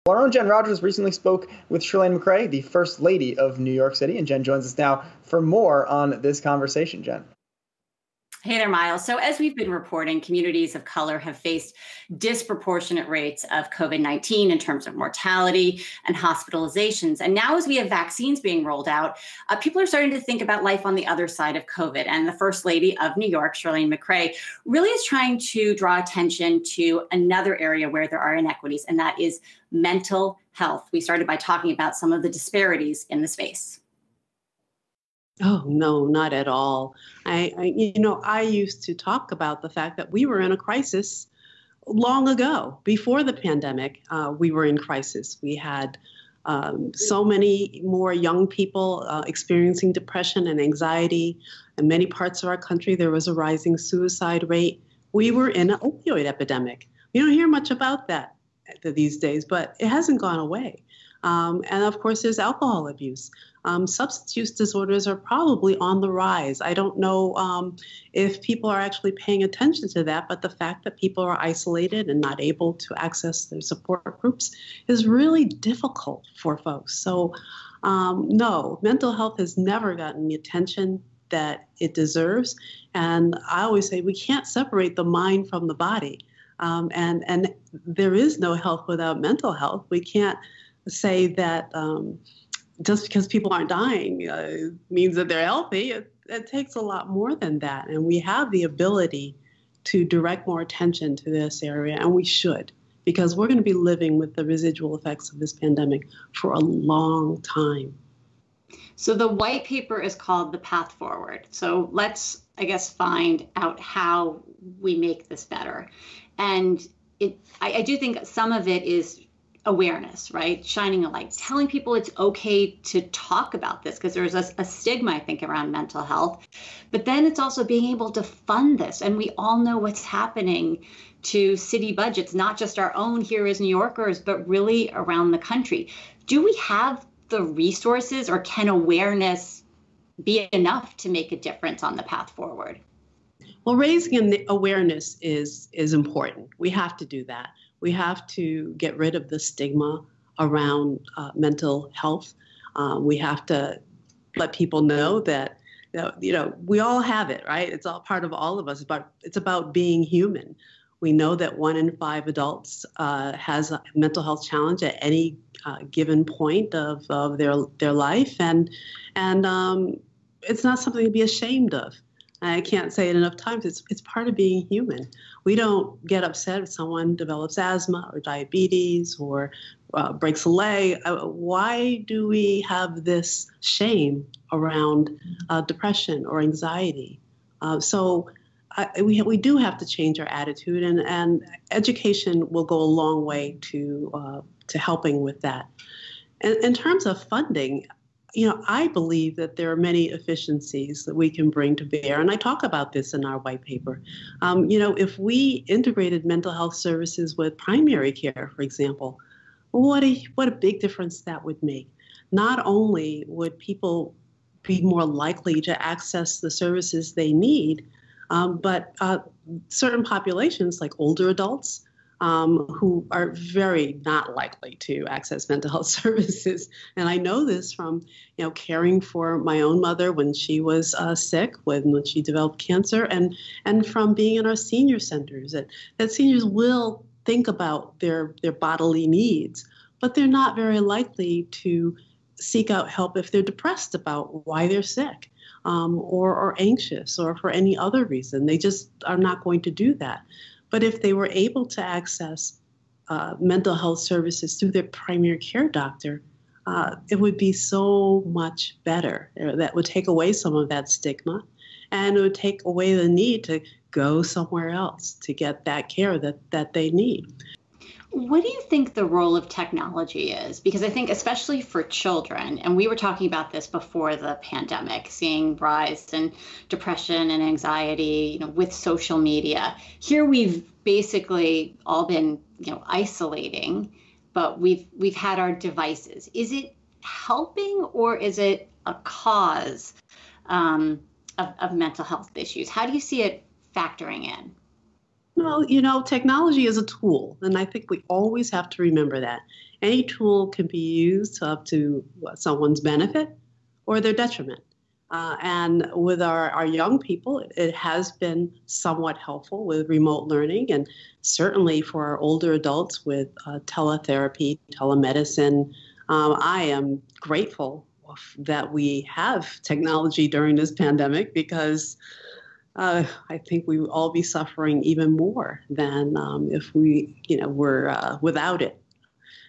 Our own Jen Rogers recently spoke with Chirlane McCray, the First Lady of New York City, and Jen joins us now for more on this conversation. Jen. Hey there, Miles. So as we've been reporting, communities of color have faced disproportionate rates of COVID-19 in terms of mortality and hospitalizations. And now as we have vaccines being rolled out, people are starting to think about life on the other side of COVID. And the First Lady of New York, Chirlane McCray, really is trying to draw attention to another area where there are inequities, and that is mental health. We started by talking about some of the disparities in the space. Oh, no, not at all. I used to talk about the fact that we were in a crisis long ago. Before the pandemic, we were in crisis. We had so many more young people experiencing depression and anxiety. In many parts of our country, there was a rising suicide rate. We were in an opioid epidemic. You don't hear much about that these days, but it hasn't gone away. And of course, there's alcohol abuse. Substance use disorders are probably on the rise. I don't know if people are actually paying attention to that, but the fact that people are isolated and not able to access their support groups is really difficult for folks. So no, mental health has never gotten the attention that it deserves. And I always say we can't separate the mind from the body. And there is no health without mental health. We can't say that just because people aren't dying means that they're healthy. It takes a lot more than that. And we have the ability to direct more attention to this area, and we should, because we're going to be living with the residual effects of this pandemic for a long time. So the white paper is called The Path Forward. So let's, I guess, find out how we make this better. And I do think some of it is awareness, right? Shining a light, telling people it's okay to talk about this, because there's a stigma, I think, around mental health. But then it's also being able to fund this. And we all know what's happening to city budgets, not just our own here as New Yorkers, but really around the country. Do we have the resources, or can awareness be enough to make a difference on the path forward? Well, raising awareness is important. We have to do that. We have to get rid of the stigma around mental health. We have to let people know that, we all have it, right? It's all part of all of us, but it's about being human. We know that 1 in 5 adults has a mental health challenge at any given point of their life, and it's not something to be ashamed of. I can't say it enough times. It's part of being human. We don't get upset if someone develops asthma or diabetes or breaks a leg. Why do we have this shame around depression or anxiety? So we do have to change our attitude, and education will go a long way to helping with that. And in terms of funding, I believe that there are many efficiencies that we can bring to bear, and I talk about this in our white paper. If we integrated mental health services with primary care, for example, what a big difference that would make. Not only would people be more likely to access the services they need, but certain populations, like older adults, who are very not likely to access mental health services. And I know this from, caring for my own mother when she was sick, when she developed cancer, and from being in our senior centers, that seniors will think about their bodily needs, but they're not very likely to seek out help if they're depressed about why they're sick, or anxious, or for any other reason. They just are not going to do that. But if they were able to access mental health services through their primary care doctor, it would be so much better. That would take away some of that stigma, and it would take away the need to go somewhere else to get that care that they need. What do you think the role of technology is? Because I think especially for children, and we were talking about this before the pandemic, seeing rise in depression and anxiety, with social media. Here we've basically all been, isolating, but we've had our devices. Is it helping, or is it a cause of mental health issues? How do you see it factoring in? Well, technology is a tool, and I think we always have to remember that. Any tool can be used up to someone's benefit or their detriment. And with our young people, it has been somewhat helpful with remote learning, and certainly for our older adults with teletherapy, telemedicine. I am grateful that we have technology during this pandemic, because I think we would all be suffering even more than if we, were without it.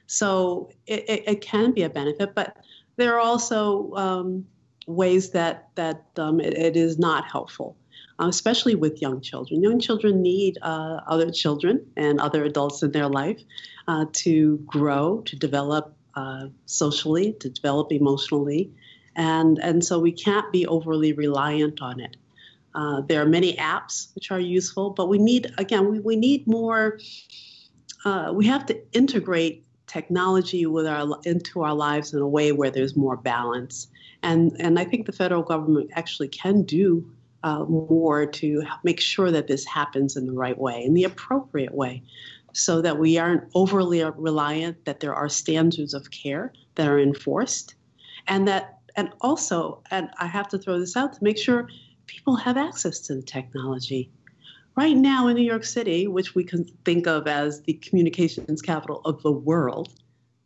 So it can be a benefit, but there are also ways that it is not helpful, especially with young children. Young children need other children and other adults in their life to grow, to develop socially, to develop emotionally, and so we can't be overly reliant on it. There are many apps which are useful, but we need more. We have to integrate technology into our lives in a way where there's more balance. And I think the federal government actually can do more to make sure that this happens in the right way, in the appropriate way, so that we aren't overly reliant, that there are standards of care that are enforced, and also I have to throw this out, to make sure people have access to the technology. Right now in New York City, which we can think of as the communications capital of the world,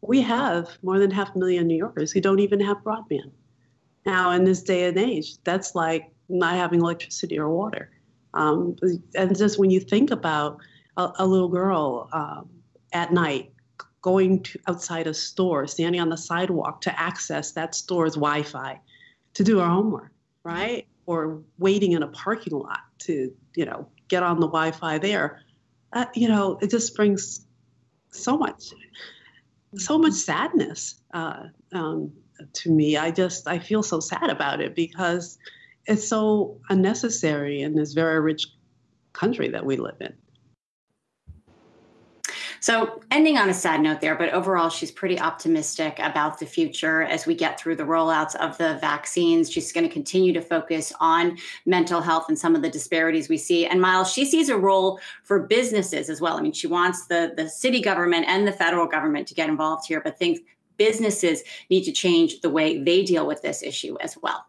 we have more than 500,000 New Yorkers who don't even have broadband. Now, in this day and age, that's like not having electricity or water. And just when you think about a little girl at night going outside a store, standing on the sidewalk to access that store's Wi-Fi to do her homework, right? Or waiting in a parking lot to, get on the Wi-Fi there, it just brings so much sadness to me. I feel so sad about it, because it's so unnecessary in this very rich country that we live in. So ending on a sad note there, but overall, she's pretty optimistic about the future as we get through the rollouts of the vaccines. She's going to continue to focus on mental health and some of the disparities we see. And Miles, she sees a role for businesses as well. I mean, she wants the city government and the federal government to get involved here, but thinks businesses need to change the way they deal with this issue as well.